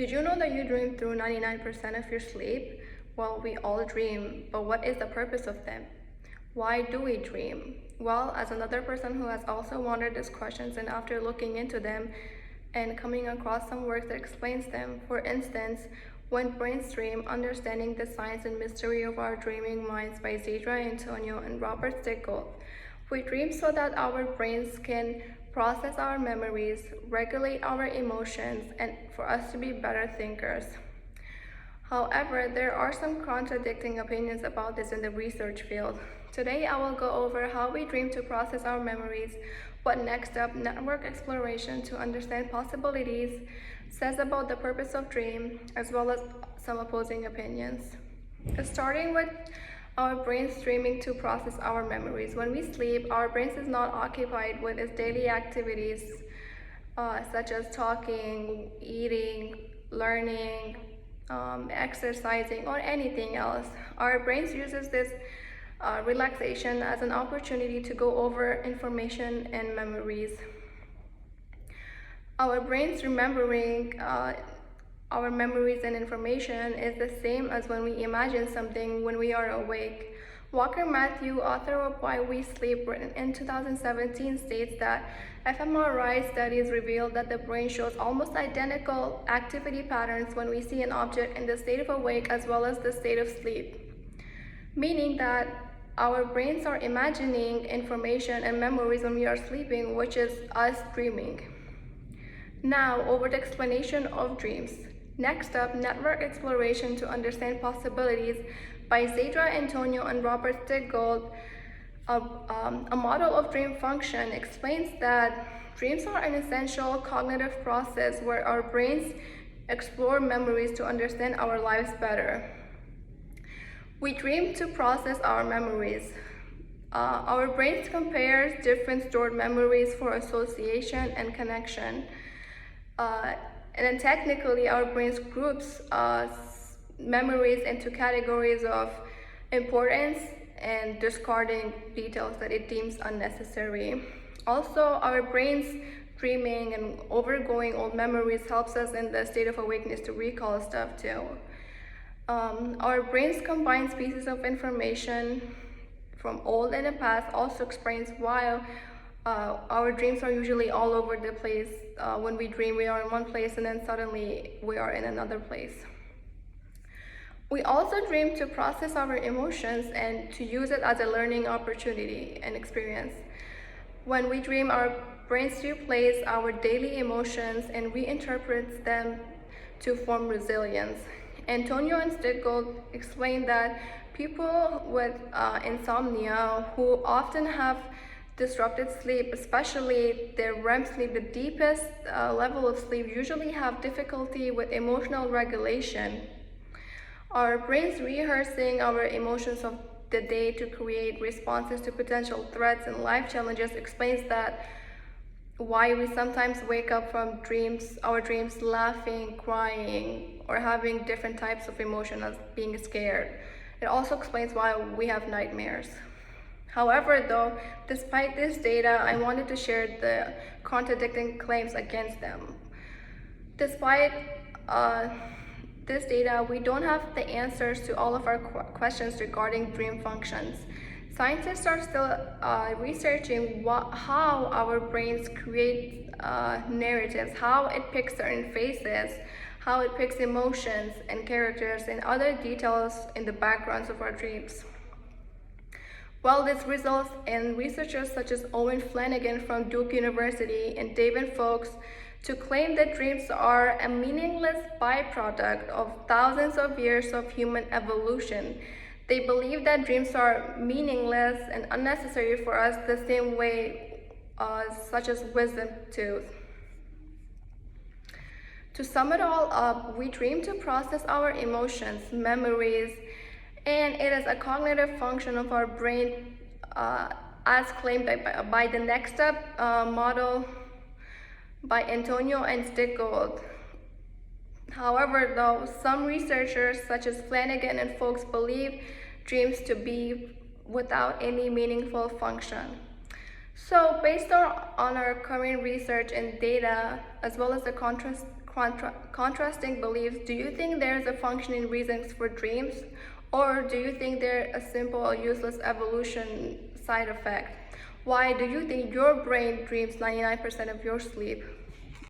Did you know that you dream through 99% of your sleep? Well, we all dream, but what is the purpose of them? Why do we dream? Well, as another person who has also wondered these questions, and after looking into them and coming across some work that explains them, for instance, When Brains Dream, Understanding the Science and Mystery of Our Dreaming Minds by Zadra Antonio and Robert Stickgold. We dream so that our brains can process our memories, regulate our emotions, and for us to be better thinkers. However, there are some contradicting opinions about this in the research field. Today, I will go over how we dream to process our memories, what Next Up Network Exploration to Understand Possibilities says about the purpose of dream, as well as some opposing opinions. Starting with our brains dreaming to process our memories. When we sleep, our brains is not occupied with its daily activities, such as talking, eating, learning, exercising, or anything else. Our brains uses this relaxation as an opportunity to go over information and memories. Our brains remembering our memories and information is the same as when we imagine something when we are awake. Walker Matthew, author of Why We Sleep, in 2017 states that fMRI studies reveal that the brain shows almost identical activity patterns when we see an object in the state of awake as well as the state of sleep, meaning that our brains are imagining information and memories when we are sleeping, which is us dreaming. Now, over the explanation of dreams. Next up, Network Exploration to Understand Possibilities by Zadra Antonio and Robert Stickgold. A model of dream function explains that dreams are an essential cognitive process where our brains explore memories to understand our lives better. We dream to process our memories. Our brains compare different stored memories for association and connection. And then technically, our brains groups memories into categories of importance and discarding details that it deems unnecessary. Also, our brains dreaming and overgoing old memories helps us in the state of awakeness to recall stuff too. Our brains combine pieces of information from old and the past also explains why our dreams are usually all over the place. When we dream, we are in one place and then suddenly we are in another place. We also dream to process our emotions and to use it as a learning opportunity and experience. When we dream, our brains replays our daily emotions and reinterprets them to form resilience. Antonio and Stickgold explain that people with insomnia who often have disrupted sleep, especially their REM sleep, the deepest level of sleep, usually have difficulty with emotional regulation. Our brains rehearsing our emotions of the day to create responses to potential threats and life challenges explains that why we sometimes wake up from our dreams laughing, crying, or having different types of emotion as being scared. It also explains why we have nightmares. However, though, despite this data, I wanted to share the contradicting claims against them. Despite this data, we don't have the answers to all of our questions regarding dream functions. Scientists are still researching how our brains create narratives, how it picks certain faces, how it picks emotions and characters and other details in the backgrounds of our dreams. Well, this results in researchers such as Owen Flanagan from Duke University and David Fowlkes to claim that dreams are a meaningless byproduct of thousands of years of human evolution. They believe that dreams are meaningless and unnecessary for us the same way such as wisdom tooth. To sum it all up, we dream to process our emotions, memories, and it is a cognitive function of our brain as claimed by the Next Up model by Antonio and Stickgold. However, though, some researchers such as Flanagan and Fowlkes believe dreams to be without any meaningful function. So, based on our current research and data, as well as the contrasting beliefs, do you think there's a functioning reasons for dreams? Or do you think they're a simple or useless evolution side effect? Why do you think your brain dreams 99% of your sleep?